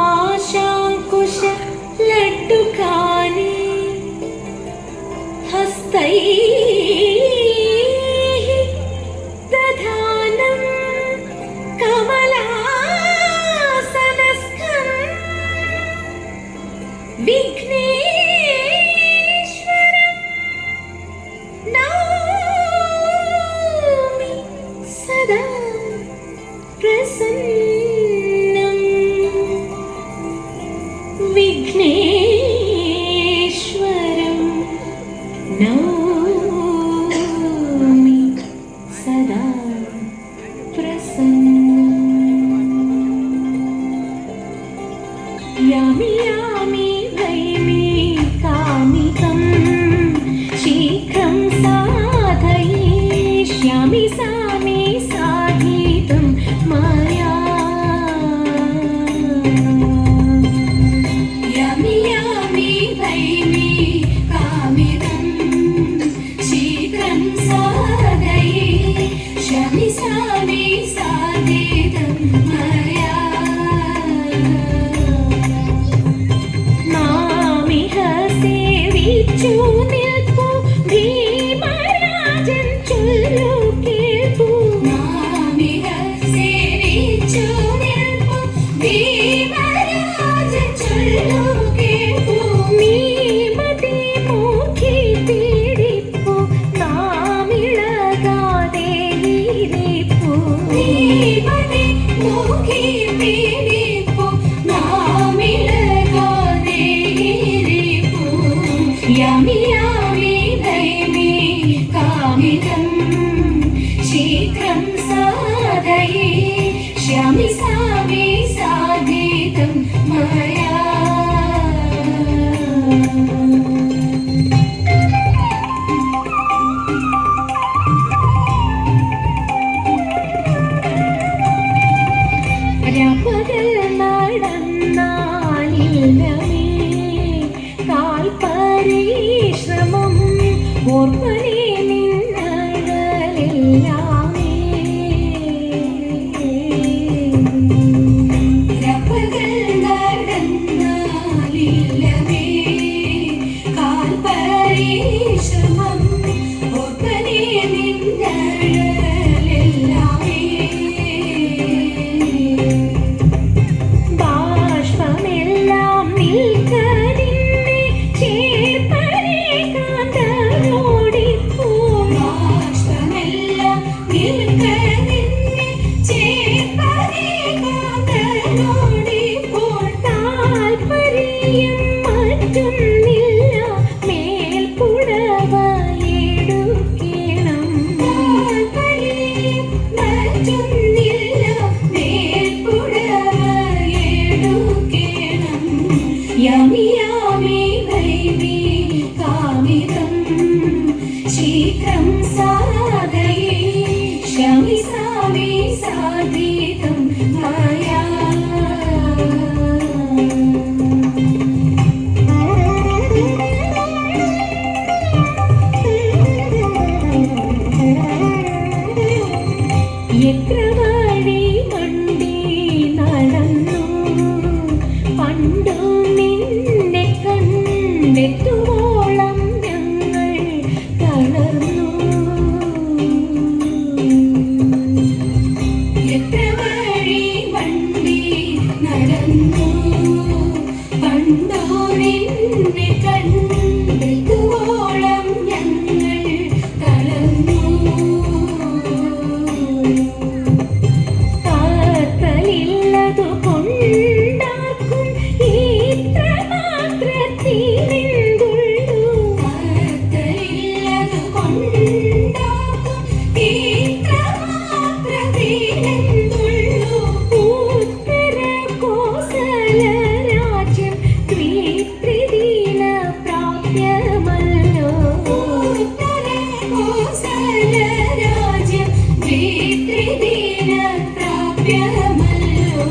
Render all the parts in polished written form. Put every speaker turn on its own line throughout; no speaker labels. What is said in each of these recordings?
स्वदन्तपाशाङ्कुश लड्डुकानि हस्तैः दधानं कमलासनस्थं विघ्नेश्वरं नौमि सदा प्रसन्नं विघ्नेश्वरं नौमि सदा प्रसन्नं यामि यामि वैमि कामितं शीघ्रं साधयिष्यामि सामि साधितं मया यामि यामि वैमि कामितं शीघ्रं साधयिष्यामि सामि साधितं मया मामिह सेविച്ചു നിൽപ്പു ഭീമരാജൻ ചൊല്ലു കേൾപ്പു മാമിഹ സേവിച്ചു നിൽപ്പു ഭീമരാജൻ ചൊല്ലു കേൾപ്പു നീമതി മൂഖി പീഡിപ്പു നാമിളകാതെ ഇരിപ്പു നീമതി മൂഖി പീഡിപ്പു നാമിളകാതെ ഇരിപ്പു यामि यामि वैमि कामितं शीघ्रं साधयिष्यामि सामि साधितं मया രാപ്പകൽ നടന്നാലില്ലമേ കാൽപരിശ്രമം ഓർമ്മനെ നിന്നഴലെല്ലാമേ രാപ്പകൽ നടന്നാലില്ലമേ കാൽപരിശ്രമം ഓർമ്മനെ നിന്നഴലെല്ലാമേ ബാഷ്പമെല്ലാം നിൽക്കതിന്നെ ചേർപ്പരേ കാന്തനോടിപ്പൂ ബാഷ്പമെല്ലാം നിൽക്കതിന്നെ ചേർപ്പരേ കാന്തനോടിപ്പോൾ താൽപര്യം മറ്റൊന്നില്ല മേൽപ്പുടവ എടുക്കണം താൽപര്യം മറ്റൊന്നില്ല മേൽപ്പുടവ എടുക്കണം यामि यामि वैमि कामितं शीघ्रं साधयिष्यामि सामि साधितं मया എത്ര വഴി മണ്ടി നടന്നു പണ്ടു നിന്നെ കണ്ടെത്തുവോളം ഞങ്ങൾ തളർന്നു എത്ര വഴി മണ്ടി നടന്നു പണ്ടു നിന്നെ കണ്ടെത്തുവോളം ഞങ്ങൾ തളർന്നു കാത്തലില്ലതു കൊണ്ടാക്കും ഇത്ര മാത്രത്തിലെന്തുള്ളൂ കാത്തലില്ലതു കൊണ്ടാക്കും ഇത്ര മാത്രത്തിലെന്തുള്ളൂ ഉത്തര കോസല രാജ്യം ത്രിദിന പ്രാപ്യമല്ലോ ഉത്തര കോസല രാജ്യം ത്രിദിന പ്രാപ്യമല്ലോ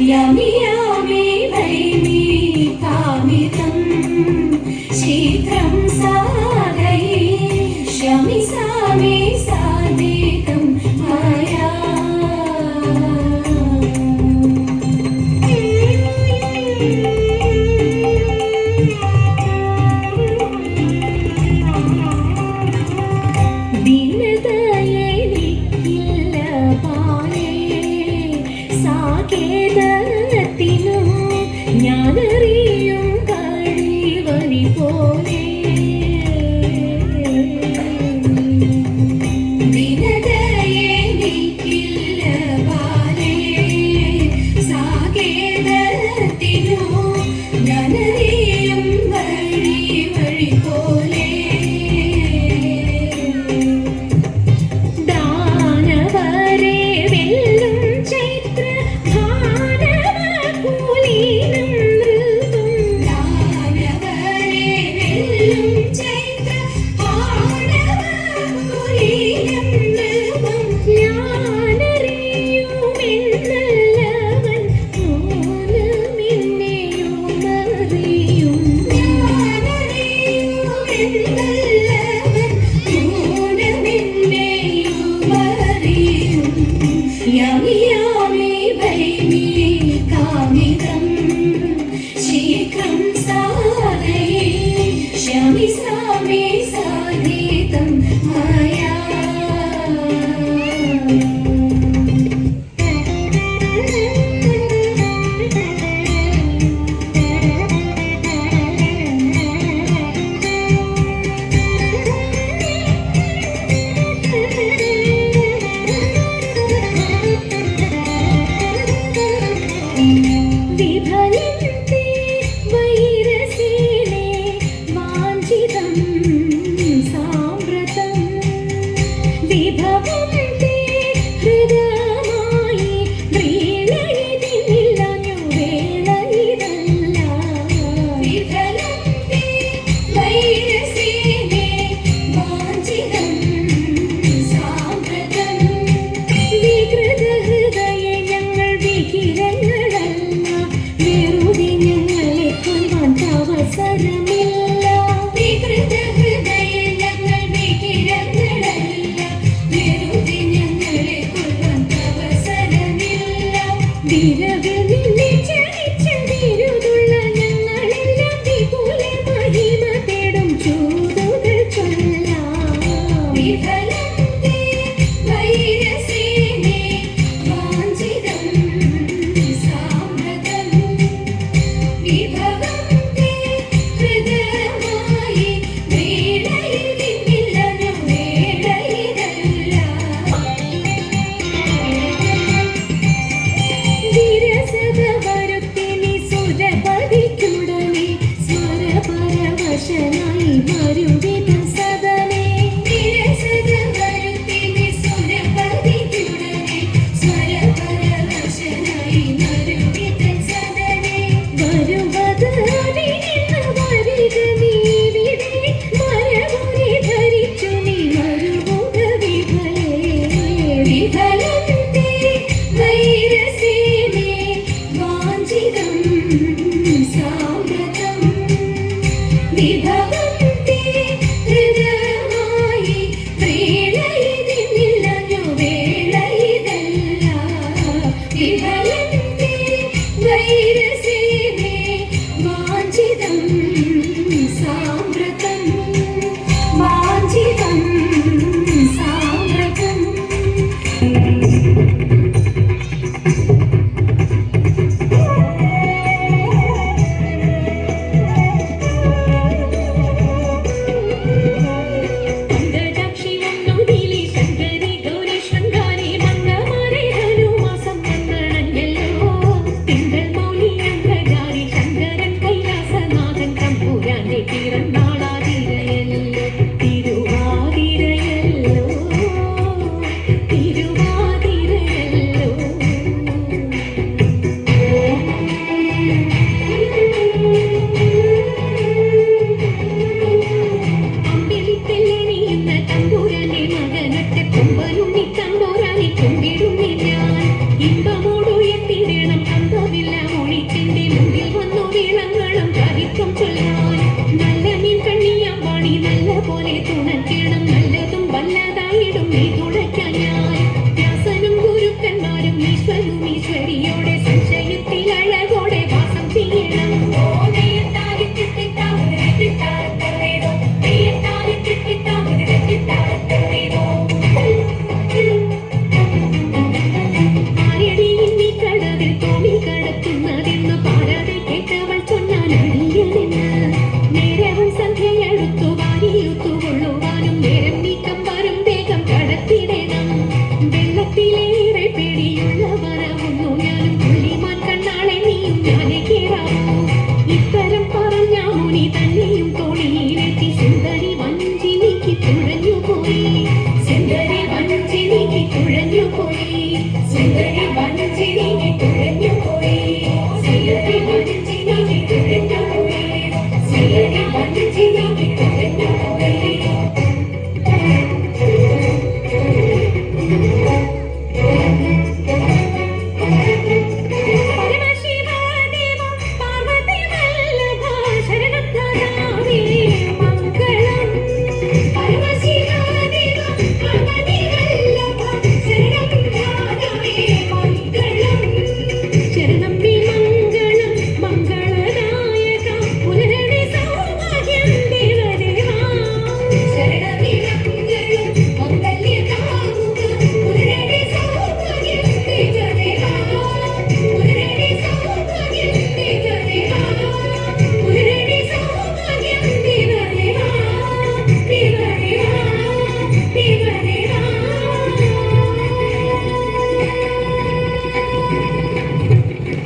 यामि यामि वैमि कामितं शीघ्रं साधयिष्यामि सामि साधितं मया यामि यामि भैमि कामिदं शीघ्रं साधये श्यामि सामि साधितं मया विभयन्ते वैरसेने वाञ्छितं साम्प्रतं विभवन्ते हृदयमायि व्रीळयिदिनिल्लनु वेळयिदल्ल विभयन्ते वैरसेने वाञ्छितं साम्प्रतं विकृत हृदये ഞങ്ങൾ വികിരണങ്ങളല്ല വെറുതെ ഞങ്ങളെ കൊല്ലാൻ അവസരമില്ല വികൃത ഹൃദയ ഞങ്ങൾ വികിരണങ്ങളല്ല വെറുതെ ഞങ്ങളെ കൊല്ലാൻ അവസരമില്ല വിരവിൽ നിന്നെ ചരിച്ച വിരുതുള്ള ഞങ്ങളെല്ലാം വിപുല മഹിമ തേടും ചൂതുകൾ ചൊല്ലാം വിഫലത്തെ വൈരസേനെ വാഞ്ചിതം സാമ്രതം വിഭവത്തെ ഹൃദയമായി വേളയിതില്ലന്നു വേളയിതല്ല വിരസത വരുത്തിനി സുരപതിക്കുടനെ സ്വരപരവശനായി മരുവിധം സദനെ വിരസത വരുത്തിനി സുരപതിക്കുടനെ സ്വരപരവശനായി മരുവിധം സദനെ വരുവത് അതിനിന്ന് വരിക നീവിടെ മരമുറി ധരിച്ചു നീ മരുവുക വിഫലേ വിഫലത്തെ വൈരസേനെ വാഞ്ചിതം സാമ്രതം വിഭവത്തെ ഹൃദയമായി വേളയിതിനില്ലന്നു വേളയിതല്ല വിഫലത്തെ വൈരസേനെ വാഞ്ചിതം സാമ്രതം വാഞ്ചിതം സാമ്രതം അന്തരാക്ഷി വന്നുതിലി ശങ്കരി ഗൗരി ശൃംഗാരി മംഗമാരെ ഹനുമാസം വന്നണഞ്ഞല്ലോ തിങ്കൾ മൗലി അംഗജാരി ശങ്കരൻ കൈലാസനാഥൻ തമ്പുരാന്റെ പിറന്നാളാതിരയല്ലോ തിരുവാതിരയല്ലോ തിരുവാതിരയല്ലോ അമ്പിളിത്തെല്ലെണിയുന്ന തമ്പുരാന്റെ മകനത്തെ കൊമ്പനുണ്ണി തമ്പുരാനെ കൊണ്ടിടുന്നി ഞാൻ ഇമ്പമോടുയർത്തിടണം അന്തമില്ല മൊഴിക്കെന്റെ മുമ്പിൽ വന്നു വീളങ്ങളും കവിത്വം ചൊല്ലാൻ നല്ല മീൻ കണ്ണിയാമ്പാടി നല്ല പോലെ തുണയ്ക്കണം നല്ലതും വല്ലതായിടും നീ തുണയ്ക്കാൻ ഞാൻ വ്യാസനും ഗുരുക്കന്മാരും ഈശ്വരും ഈശ്വരിയോടെ സംശയത്തിൽ അഴകോടെ വാസം ചെയ്യണം ആരടിയിൽ നീ കടവിൽ തോണി കടത്തുന്നതെന്ന് പാരാതെ കേട്ടവൾ ചൊന്നാൻ അടിയനെന്ന് നേരവും സന്ധ്യയെടുത്തു വാരിയുത്തുകൊള്ളുവാനും നേരം നീക്കം വരും വേഗം കടത്തിടണം വെള്ളത്തിലേറെ പേടിയുള്ളവരാവുന്നു ഞാനും പുള്ളിമാൻ കണ്ണാളെ നീയും ഞാനെ കേറാവൂ ഇത്തരം പറഞ്ഞ മുനി തന്നെയും തോണിയിലെത്തി സുന്ദരി വഞ്ചി നീക്കി തുഴഞ്ഞുപോയി സുന്ദരി വഞ്ചി നീക്കി തുഴഞ്ഞുപോയി